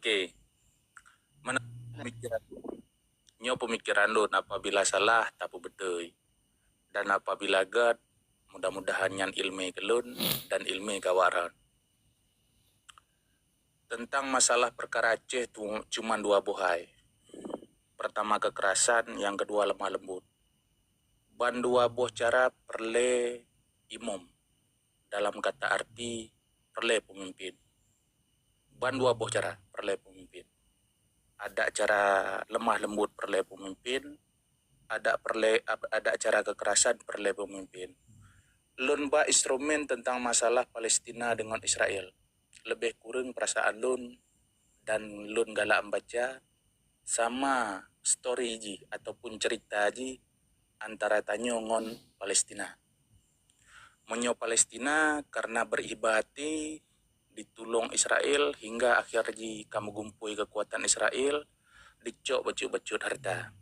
Okey, mana pemikiran pemikiran lun apabila salah tapu betul dan apabila gad mudah-mudahan nyan ilmi kelun dan ilmi kawaran. Tentang masalah perkara Aceh tu cuma dua buhai. Pertama kekerasan, yang kedua lemah lembut. Ban dua buah cara perle imam. Dalam kata arti perle pemimpin. Ban dua buah cara perle pemimpin. Ada cara lemah lembut perle pemimpin, ada cara kekerasan perle pemimpin. Lun ba instrumen tentang masalah Palestina dengan Israel. Lebih kurang perasaan lun dan lun galak membaca sama story ji ataupun cerita ji antara tanyo ngon Palestina. Menyo Palestina karena beribati ditulung Israel hingga akhir ji kamu gumpui kekuatan Israel dicok becut-becut harta.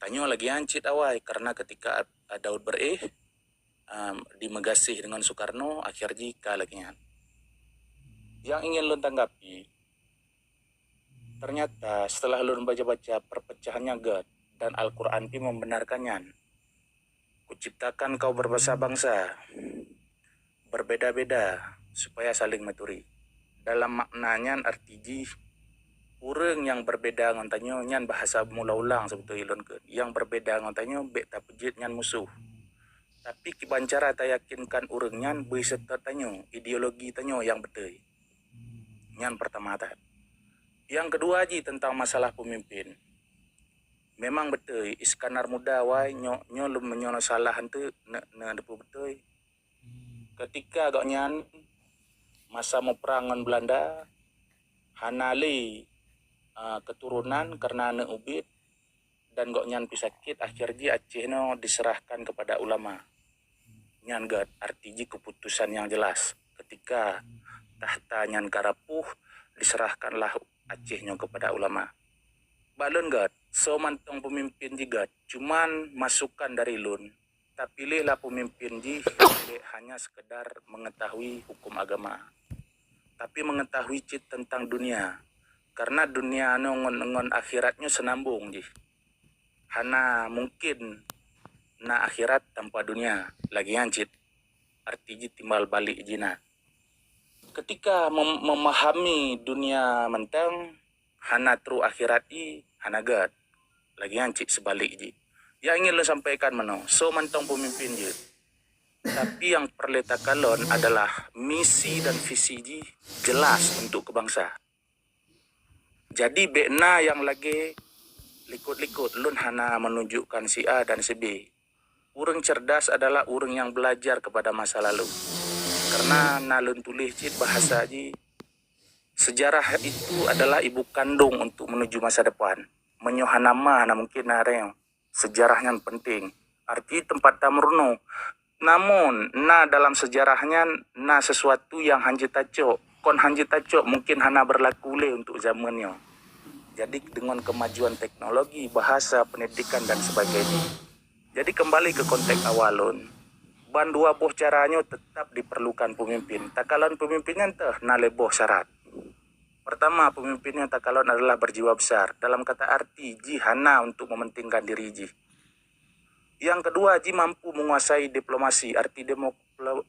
Tanyo lagi ancit awai karena ketika Daud dimegasih dengan Soekarno akhir ji kalagian. Yang ingin lun tanggapi, ternyata setelah lun baca-baca perpecahannya God dan Al-Quran pi membenarkannya. Kuciptakan kau berbangsa-bangsa, berbeda-beda supaya saling maturi. Dalam maknanya arti urang yang berbeda ngontanyo nyan bahasa mula ulang sebetulnya lun ke. Yang berbeda ngontanyo bek tapejit nyan musuh. Tapi kibancara ta yakinkan urang nyan beserta tanyo ideologi tanyo yang betul. Nyan pertama ta. Yang kedua ji tentang masalah pemimpin. Memang betul Iskandar muda wai nyo lum menyono salah hantu na depu betul. Ketika gak nyan masa mau perang dengan Belanda hanali keturunan karena ne ubit dan gak nyan pisakit akhirnya Aceh no diserahkan kepada ulama. Nyan gak arti keputusan yang jelas ketika tahta nyan karapuh diserahkanlah Acehnya kepada ulama. Balun gad, so mantong pemimpin juga, cuman masukan dari lun. Tak pilihlah pemimpin hanya sekedar mengetahui hukum agama, tapi mengetahui cit tentang dunia. Karena dunia ngon akhiratnya senambung ji. Hana mungkin na akhirat tanpa dunia lagi cit. Arti timbal balik jina. Ketika memahami dunia mentang, hana tru akhirat hana gad. Lagi cit sebalik ji. Yang ingin lo sampaikan mano, so mantong pemimpin je. Tapi yang perlu takalon adalah misi dan visi ji jelas untuk kebangsa. Jadi bekna yang lagi likut-likut lun hana menunjukkan si A dan si B. Urang cerdas adalah urang yang belajar kepada masa lalu. Karena nalun tulis cit bahasa ji sejarah itu adalah ibu kandung untuk menuju masa depan. Menyohanama mungkin nareng. Sejarahnya penting. Arti tempat tamurno. Namun, dalam sejarahnya, sesuatu yang hanji tacok. Kon hanji tacok mungkin hana berlaku le untuk zamannya. Jadi dengan kemajuan teknologi, bahasa, pendidikan, dan sebagainya. Jadi kembali ke konteks awalun. Ban dua boh caranya tetap diperlukan pemimpin. Takalan pemimpinnya leboh syarat. Pertama, pemimpinnya takalon adalah berjiwa besar. Dalam kata arti, hana untuk mementingkan diri ji. Yang kedua, mampu menguasai diplomasi. Arti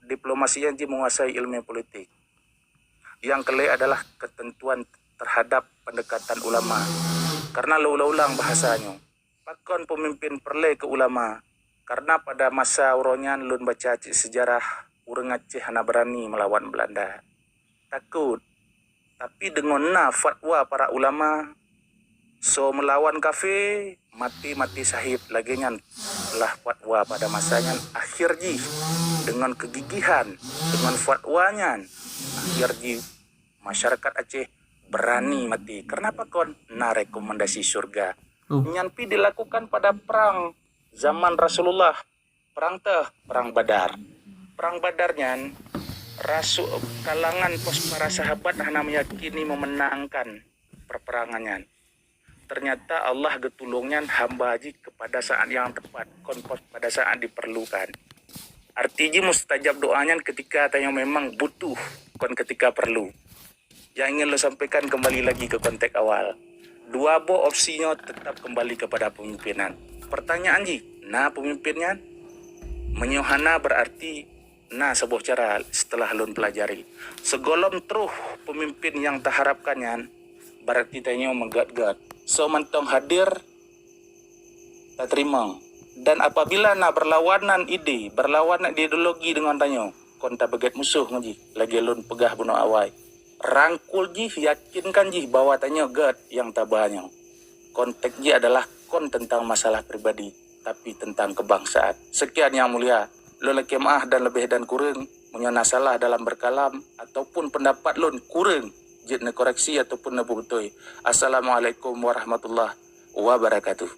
diplomasinya menguasai ilmu politik. Yang kelima adalah ketentuan terhadap pendekatan ulama. Karena ulang bahasanya. Pakon pemimpin perle ke ulama. Karena pada masa uronyan lun baca sejarah urang Aceh hana berani melawan Belanda. Takut. Tapi dengan fatwa para ulama, so melawan kafir, mati syahid lagi nyan lah fatwa pada masanya akhir ji dengan kegigihan, dengan fatwanya akhir ji masyarakat Aceh berani mati. Kenapa kon? Rekomendasi surga. Nyanpi dilakukan pada perang zaman Rasulullah. Perang Badar. Perang Badarnya kalangan para sahabat hanya meyakini memenangkan perperangannya. Ternyata Allah getulungnya hamba haji kepada saat yang tepat, pada saat diperlukan. Artinya mustajab doanya ketika tanya memang butuh, ketika perlu. Yang ingin lo sampaikan kembali lagi ke konteks awal. Dua bo opsinya tetap kembali kepada pemimpinan. Pertanyaan ji, nah pemimpinnya? Menyohana berarti nah sebuah cara setelah lun pelajari. Segolom teruh pemimpin yang terharapkannya berarti tanya menggat-gat. So mentong hadir tak terima. Dan apabila nak berlawanan ide, berlawanan ideologi dengan tanyo, kon tak beget musuh ngaji, lagi lun pegah bunuh awai. Rangkul ji, yakinkan ji bahwa tanyo gat yang tabanyo. Konteks ji adalah kon tentang masalah pribadi, tapi tentang kebangsaan. Sekian yang mulia, lo lagi maaf dan lebih dan kurang, punya salah dalam berkalam, ataupun pendapat lun kurang, jid koreksi ataupun nebutoi. Assalamualaikum warahmatullahi wabarakatuh.